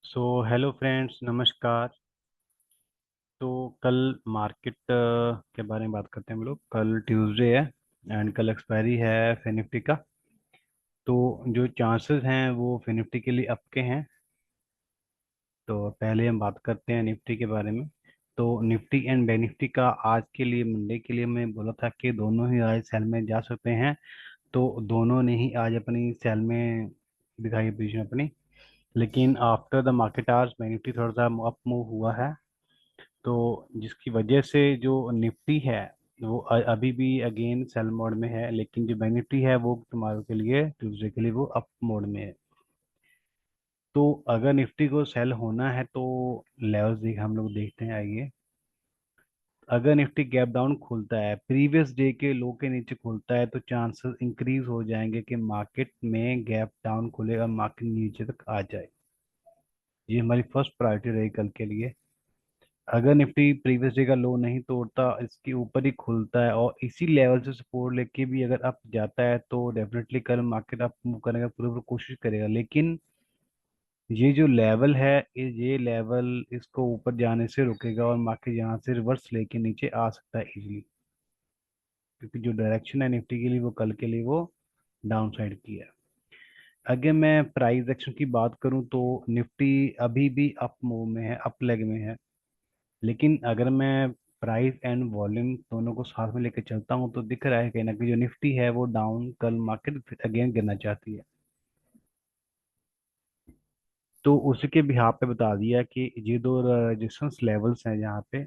So hello friends, नमस्कार। तो कल मार्केट के बारे में बात करते हैं हम लोग। कल ट्यूसडे है एंड कल एक्सपायरी है फिनिफ्टी का। तो जो चांसेस हैं वो फिनिफ्टी के लिए अप के हैं। तो पहले हम बात करते हैं निफ्टी के बारे में। तो निफ्टी एंड बैंक निफ्टी का आज के लिए, मंडे के लिए, मैं बोला था कि दोनों ही आज सेल में जा सकते हैं। तो दोनों ने ही आज अपनी सेल में दिखाई पोजीशन अपनी। लेकिन after the market hours bank Nifty थोड़ा सा अप मूव हुआ है। तो जिसकी वजह से जो निफ्टी है वो अभी भी अगेन सेल मोड में है, लेकिन जो बैंक निफ्टी है वो टुमारो के लिए, ट्यूसडे के लिए, वो अप मोड में है। तो अगर निफ्टी को सेल होना है तो लेवल्स देख हम लोग देखते हैं, आइए। अगर निफ्टी गैप डाउन खुलता है, प्रीवियस डे के लो के नीचे खुलता है, तो चांसेस इंक्रीज हो जाएंगे कि मार्केट में गैप डाउन खुलेगा, मार्केट नीचे तक आ जाए। ये हमारी फर्स्ट प्रायोरिटी रही कल के लिए। अगर निफ्टी प्रीवियस डे का लो नहीं तोड़ता, इसके ऊपर ही खुलता है और इसी लेवल से सपोर्ट लेके भी अगर अप जाता है, तो डेफिनेटली कल मार्केट अप मूव करने का पूरी पूरी कोशिश करेगा। लेकिन ये जो लेवल है, ये लेवल इसको ऊपर जाने से रुकेगा और मार्केट यहाँ से रिवर्स लेके नीचे आ सकता है इजीली। क्योंकि जो डायरेक्शन है निफ्टी के लिए, वो कल के लिए वो डाउन साइड की है। अगर मैं प्राइस एक्शन की बात करूं तो निफ्टी अभी भी अप मूव में है, अप लेग में है। लेकिन अगर मैं प्राइस एंड वॉल्यूम दोनों को साथ में लेकर चलता हूँ तो दिख रहा है कहीं ना कहीं जो निफ्टी है वो डाउन, कल मार्केट अगेन गिरना चाहती है। तो उसी के बिहाफ पे बता दिया कि ये दो रेजिस्टेंस लेवल्स हैं यहाँ पे।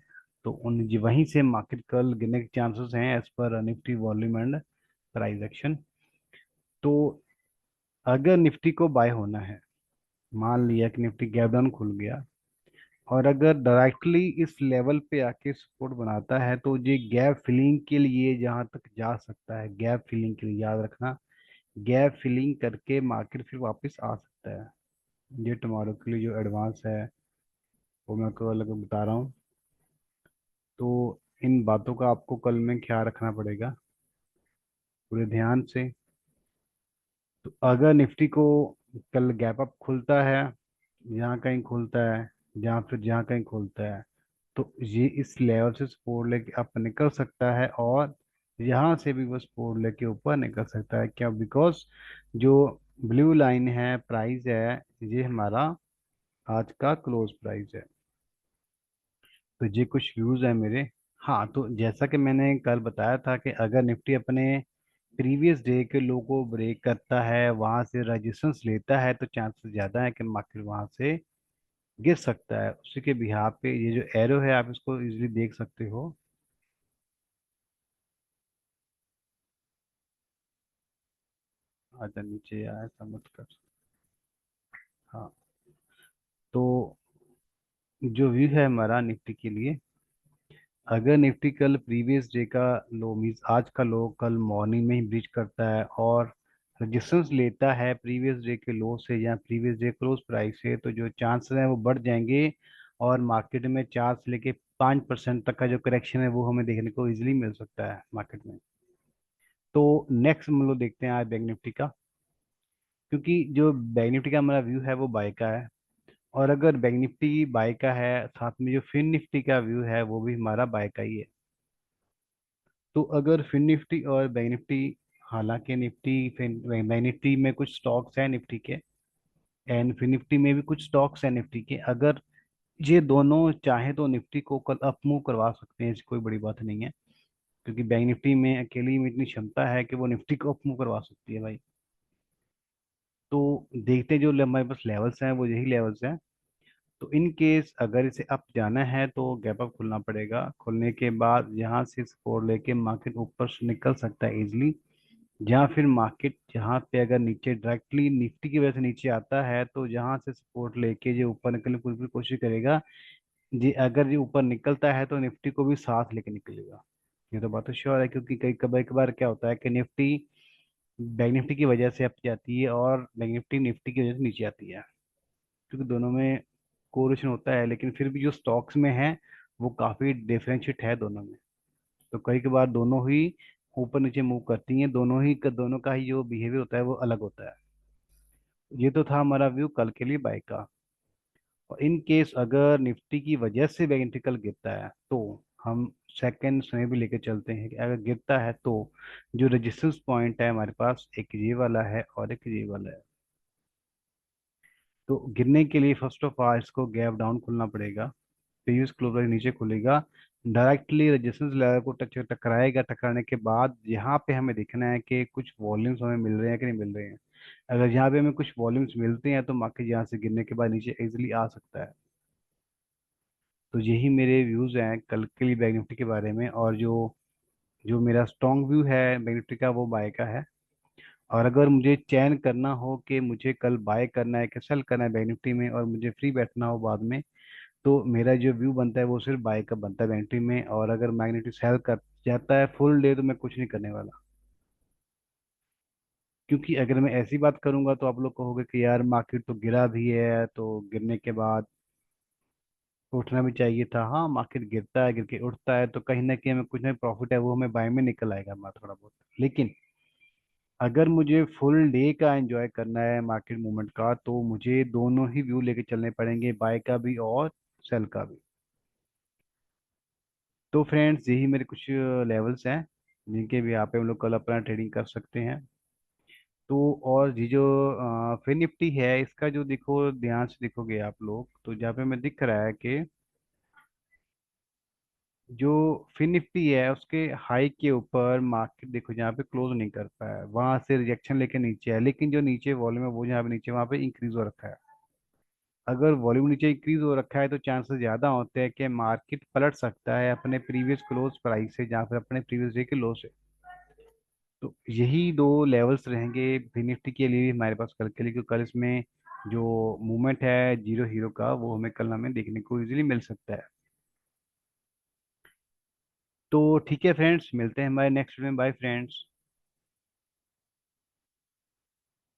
तो वहीं से मार्केट कल गिरने के चांसेस हैं एज पर Nifty volume and price action. तो अगर निफ्टी को बाय होना है, मान लिया कि निफ्टी गैप डाउन खुल गया और अगर डायरेक्टली इस लेवल पे आके सपोर्ट बनाता है, तो ये गैप फिलिंग के लिए जहां तक जा सकता है, गैप फिलिंग के लिए याद रखना, गैप फिलिंग करके मार्केट फिर वापस आ सकता है। ये टुमारो के लिए जो एडवांस है वो मैं आपको अलग बता रहा हूँ। तो इन बातों का आपको कल में ख्याल रखना पड़ेगा पूरे ध्यान से। तो अगर निफ्टी को कल गैप अप खुलता है, यहाँ कहीं खुलता है, जहाँ कहीं खुलता है, तो ये इस लेवल से सपोर्ट लेके अप निकल सकता है और यहाँ से भी वो सपोर्ट लेके ऊपर निकल सकता है। क्या? बिकॉज जो ब्लू लाइन है, प्राइस है, ये हमारा आज का क्लोज प्राइस है। तो ये कुछ व्यूज है मेरे। हाँ, तो जैसा कि मैंने कल बताया था कि अगर निफ्टी अपने प्रीवियस डे के लो को ब्रेक करता है, वहां से रेजिस्टेंस लेता है, तो चांसेस ज्यादा है कि मार्केट वहां से गिर सकता है। उसी के बिहाफ पे ये जो एरो है, आप इसको इजीली देख सकते हो। आजा नीचे आया, ऐसा मत कर। हाँ, तो जो व्यू है हमारा निफ्टी के लिए, अगर निफ्टी कल प्रीवियस डे का लो, मीन्स आज का लो, कल मॉर्निंग में ही ब्रीच करता है और रेजिस्टेंस लेता है प्रीवियस डे के लो से या प्रीवियस डे क्लोज प्राइस से, तो जो चांसेस हैं वो बढ़ जाएंगे और मार्केट में 4 से लेके 5% तक का जो करेक्शन है वो हमें देखने को इजीली मिल सकता है मार्केट में। तो नेक्स्ट हम लोग देखते हैं आज बैंक निफ्टी का। क्योंकि जो बैंक निफ्टी का हमारा व्यू है वो बाय का है, और अगर बैंक निफ्टी बाय का है, साथ में जो फिन निफ्टी का व्यू है वो भी हमारा बाय का ही है। तो अगर फिन निफ्टी और बैंक निफ्टी, हालांकि बैंक निफ्टी में कुछ स्टॉक्स हैं निफ्टी के एंड फिन निफ्टी में भी कुछ स्टॉक्स हैं निफ्टी के, अगर ये दोनों चाहे तो निफ्टी को कल अप मूव करवा सकते हैं, ऐसी कोई बड़ी बात नहीं है। क्योंकि बैंक निफ्टी में अकेली में इतनी क्षमता है कि वो निफ्टी को अप मूव करवा सकती है भाई। तो देखते हैं, जो हमारे पास लेवल्स हैं वो यही लेवल्स हैं। तो इन केस अगर इसे अप जाना है तो गैप अप खुलना पड़ेगा, खुलने के बाद यहाँ से सपोर्ट लेके मार्केट ऊपर से निकल सकता है इजिली। जहाँ फिर मार्केट जहाँ पे अगर नीचे डायरेक्टली निफ्टी की वजह से नीचे आता है, तो जहाँ से सपोर्ट लेके जो ऊपर निकलने की पूरी पूरी कोशिश करेगा। जी, अगर ये ऊपर निकलता है तो निफ्टी को भी साथ लेके निकलेगा। ये तो बात तो श्योर है, क्योंकि कई कबार क्या होता है कि निफ्टी बैंक निफ्टी की वजह से अप जाती है और बैंक निफ्टी निफ्टी की वजह से नीचे आती है। क्योंकि दोनों में कोरिलेशन होता है, लेकिन फिर भी जो स्टॉक्स में है वो काफी डिफरेंशिएट है दोनों में। तो कई बार दोनों ही ऊपर नीचे मूव करती हैं, दोनों का ही जो बिहेवियर होता है वो अलग होता है। ये तो था हमारा व्यू कल के लिए बाय का। और इन केस अगर निफ्टी की वजह से बैंक निफ्टी कल गिरता है तो हम सेकंड समय भी लेके चलते हैं कि अगर गिरता है तो जो रेजिस्टेंस पॉइंट है हमारे पास, एक ये वाला है और एक ये वाला है। तो गिरने के लिए फर्स्ट ऑफ ऑल इसको गैप डाउन खुलना पड़ेगा, प्रीवियस क्लोज के नीचे खुलेगा, डायरेक्टली रेजिस्टेंस लेवल को टच टकराएगा, टकराने के बाद यहाँ पे हमें देखना है कि कुछ वॉल्यूम्स हमें मिल रहे हैं कि नहीं मिल रहे हैं। अगर यहाँ पे हमें कुछ वॉल्यूम्स मिलते हैं तो मार्केट यहाँ से गिरने के बाद नीचे इजिली आ सकता है। तो यही मेरे व्यूज हैं कल के लिए बैंक निफ्टी के बारे में। और जो जो मेरा स्ट्रॉन्ग व्यू है बैंक निफ्टी का वो बाय का है। और अगर मुझे चयन करना हो कि मुझे कल बाय करना है कि सेल करना है बैंक निफ्टी में और मुझे फ्री बैठना हो बाद में, तो मेरा जो व्यू बनता है वो सिर्फ बाय का बनता है बैंक निफ्टी में। और अगर बैंक निफ्टी सेल कर जाता है फुल डे तो मैं कुछ नहीं करने वाला। क्योंकि अगर मैं ऐसी बात करूंगा तो आप लोग कहोगे कि यार मार्केट तो गिरा भी है, तो गिरने के बाद उठना भी चाहिए था। हाँ, मार्केट गिरता है, गिर के उठता है, तो कहीं ना कहीं हमें कुछ ना प्रॉफिट है वो हमें बाय में निकल आएगा हमारा थोड़ा बहुत। लेकिन अगर मुझे फुल डे का एंजॉय करना है मार्केट मूवमेंट का, तो मुझे दोनों ही व्यू लेके चलने पड़ेंगे, बाय का भी और सेल का भी। तो फ्रेंड्स यही मेरे कुछ लेवल्स हैं जिनके भी यहाँ पे हम लोग कल अपना ट्रेडिंग कर सकते हैं। तो और ये जो फिन निफ्टी है इसका जो देखो, ध्यान से देखोगे आप लोग तो जहाँ पे हमें दिख रहा है कि जो फिन निफ्टी है उसके हाई के ऊपर मार्केट देखो जहाँ पे क्लोज नहीं कर पाया है, वहां से रिजेक्शन लेके नीचे है। लेकिन जो नीचे वॉल्यूम है वो जहाँ पे नीचे वहां पे इंक्रीज हो रखा है। अगर वॉल्यूम नीचे इंक्रीज हो रखा है तो चांसेस ज्यादा होते हैं कि मार्केट पलट सकता है अपने प्रीवियस क्लोज प्राइस से, या फिर अपने प्रीवियस डे के लो से। तो यही दो लेवल्स रहेंगे फिन निफ्टी के लिए भी हमारे पास कल के लिए, क्योंकि कल इसमें जो मूवमेंट है जीरो हीरो का वो हमें कल हमें देखने को इजीली मिल सकता है। तो ठीक है फ्रेंड्स, मिलते हैं हमारे नेक्स्ट में। Bye friends.